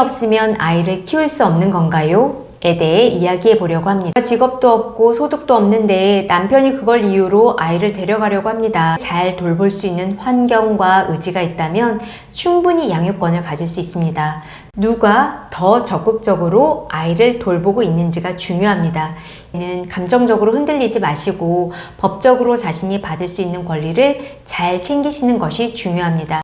없으면 아이를 키울 수 없는 건가요? 에 대해 이야기해 보려고 합니다. 직업도 없고 소득도 없는데 남편이 그걸 이유로 아이를 데려가려고 합니다. 잘 돌볼 수 있는 환경과 의지가 있다면 충분히 양육권을 가질 수 있습니다. 누가 더 적극적으로 아이를 돌보고 있는지가 중요합니다. 이는 감정적으로 흔들리지 마시고 법적으로 자신이 받을 수 있는 권리를 잘 챙기시는 것이 중요합니다.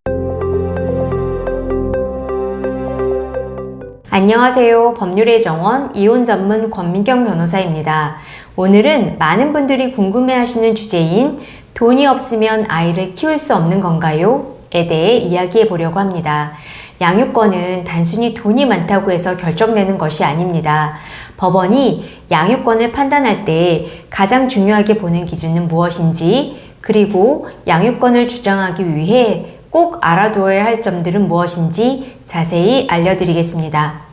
안녕하세요. 법률의 정원 이혼 전문 권민경 변호사입니다. 오늘은 많은 분들이 궁금해하시는 주제인 돈이 없으면 아이를 키울 수 없는 건가요? 에 대해 이야기해 보려고 합니다. 양육권은 단순히 돈이 많다고 해서 결정되는 것이 아닙니다. 법원이 양육권을 판단할 때 가장 중요하게 보는 기준은 무엇인지, 그리고 양육권을 주장하기 위해 꼭 알아두어야 할 점들은 무엇인지 자세히 알려드리겠습니다.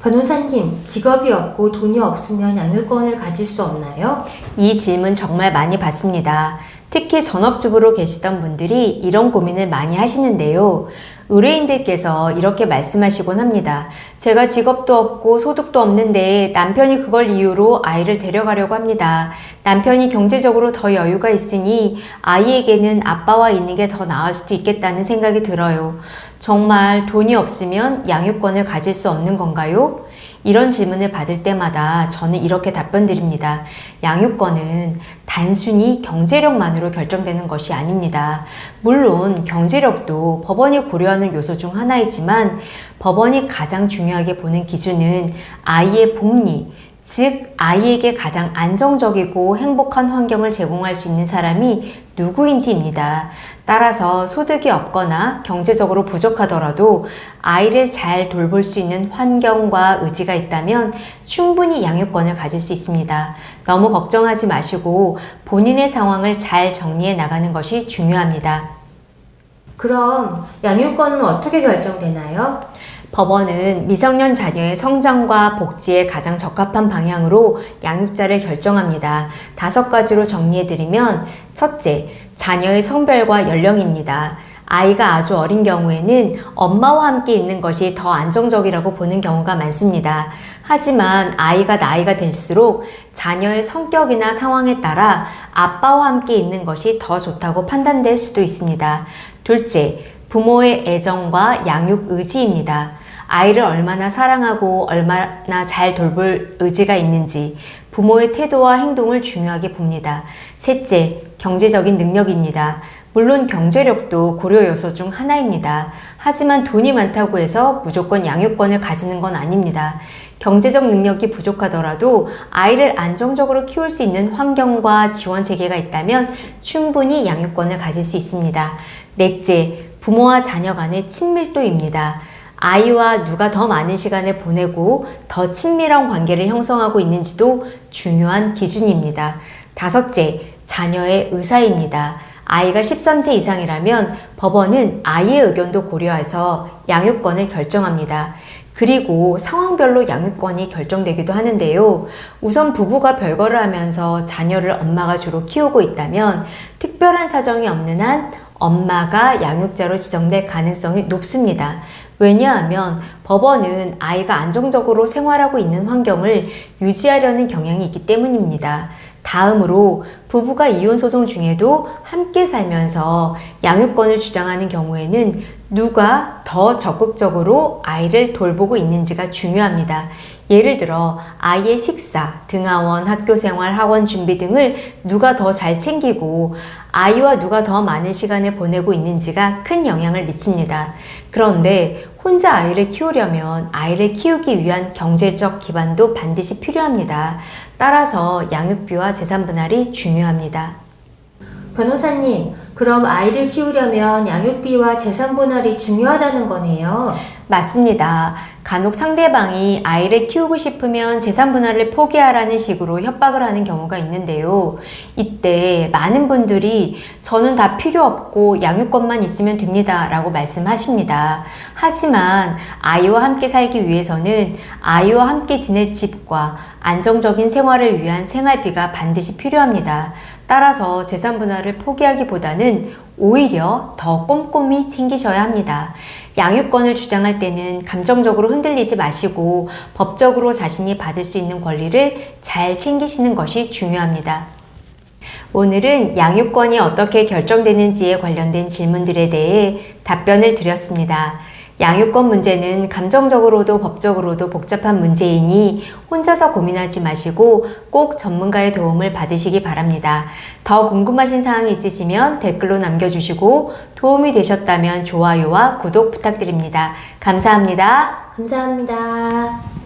변호사님, 직업이 없고 돈이 없으면 양육권을 가질 수 없나요? 이 질문 정말 많이 받습니다. 특히 전업주부로 계시던 분들이 이런 고민을 많이 하시는데요. 의뢰인들께서 이렇게 말씀하시곤 합니다. 제가 직업도 없고 소득도 없는데 남편이 그걸 이유로 아이를 데려가려고 합니다. 남편이 경제적으로 더 여유가 있으니 아이에게는 아빠와 있는 게 더 나을 수도 있겠다는 생각이 들어요. 정말 돈이 없으면 양육권을 가질 수 없는 건가요? 이런 질문을 받을 때마다 저는 이렇게 답변 드립니다. 양육권은 단순히 경제력만으로 결정되는 것이 아닙니다. 물론 경제력도 법원이 고려하는 요소 중 하나이지만 법원이 가장 중요하게 보는 기준은 아이의 복리, 즉 아이에게 가장 안정적이고 행복한 환경을 제공할 수 있는 사람이 누구인지입니다. 따라서 소득이 없거나 경제적으로 부족하더라도 아이를 잘 돌볼 수 있는 환경과 의지가 있다면 충분히 양육권을 가질 수 있습니다. 너무 걱정하지 마시고 본인의 상황을 잘 정리해 나가는 것이 중요합니다. 그럼 양육권은 어떻게 결정되나요? 법원은 미성년 자녀의 성장과 복지에 가장 적합한 방향으로 양육자를 결정합니다. 5가지로 정리해드리면, 첫째, 자녀의 성별과 연령입니다. 아이가 아주 어린 경우에는 엄마와 함께 있는 것이 더 안정적이라고 보는 경우가 많습니다. 하지만 아이가 나이가 들수록 자녀의 성격이나 상황에 따라 아빠와 함께 있는 것이 더 좋다고 판단될 수도 있습니다. 둘째, 부모의 애정과 양육 의지입니다. 아이를 얼마나 사랑하고 얼마나 잘 돌볼 의지가 있는지 부모의 태도와 행동을 중요하게 봅니다. 셋째, 경제적인 능력입니다. 물론 경제력도 고려 요소 중 하나입니다. 하지만 돈이 많다고 해서 무조건 양육권을 가지는 건 아닙니다. 경제적 능력이 부족하더라도 아이를 안정적으로 키울 수 있는 환경과 지원 체계가 있다면 충분히 양육권을 가질 수 있습니다. 넷째, 부모와 자녀 간의 친밀도입니다. 아이와 누가 더 많은 시간을 보내고 더 친밀한 관계를 형성하고 있는지도 중요한 기준입니다. 다섯째, 자녀의 의사입니다. 아이가 13세 이상이라면 법원은 아이의 의견도 고려해서 양육권을 결정합니다. 그리고 상황별로 양육권이 결정되기도 하는데요. 우선 부부가 별거를 하면서 자녀를 엄마가 주로 키우고 있다면 특별한 사정이 없는 한 엄마가 양육자로 지정될 가능성이 높습니다. 왜냐하면 법원은 아이가 안정적으로 생활하고 있는 환경을 유지하려는 경향이 있기 때문입니다. 다음으로 부부가 이혼소송 중에도 함께 살면서 양육권을 주장하는 경우에는 누가 더 적극적으로 아이를 돌보고 있는지가 중요합니다. 예를 들어 아이의 식사, 등하원, 학교생활, 학원 준비 등을 누가 더 잘 챙기고 아이와 누가 더 많은 시간을 보내고 있는지가 큰 영향을 미칩니다. 그런데 혼자 아이를 키우려면 아이를 키우기 위한 경제적 기반도 반드시 필요합니다. 따라서 양육비와 재산 분할이 중요합니다. 변호사님, 그럼 아이를 키우려면 양육비와 재산 분할이 중요하다는 거네요. 맞습니다. 간혹 상대방이 아이를 키우고 싶으면 재산 분할을 포기하라는 식으로 협박을 하는 경우가 있는데요. 이때 많은 분들이 저는 다 필요 없고 양육권만 있으면 됩니다 라고 말씀하십니다. 하지만 아이와 함께 살기 위해서는 아이와 함께 지낼 집과 안정적인 생활을 위한 생활비가 반드시 필요합니다. 따라서 재산 분할을 포기하기보다는 오히려 더 꼼꼼히 챙기셔야 합니다. 양육권을 주장할 때는 감정적으로 흔들리지 마시고 법적으로 자신이 받을 수 있는 권리를 잘 챙기시는 것이 중요합니다. 오늘은 양육권이 어떻게 결정되는지에 관련된 질문들에 대해 답변을 드렸습니다. 양육권 문제는 감정적으로도 법적으로도 복잡한 문제이니 혼자서 고민하지 마시고 꼭 전문가의 도움을 받으시기 바랍니다. 더 궁금하신 사항이 있으시면 댓글로 남겨주시고 도움이 되셨다면 좋아요와 구독 부탁드립니다. 감사합니다. 감사합니다.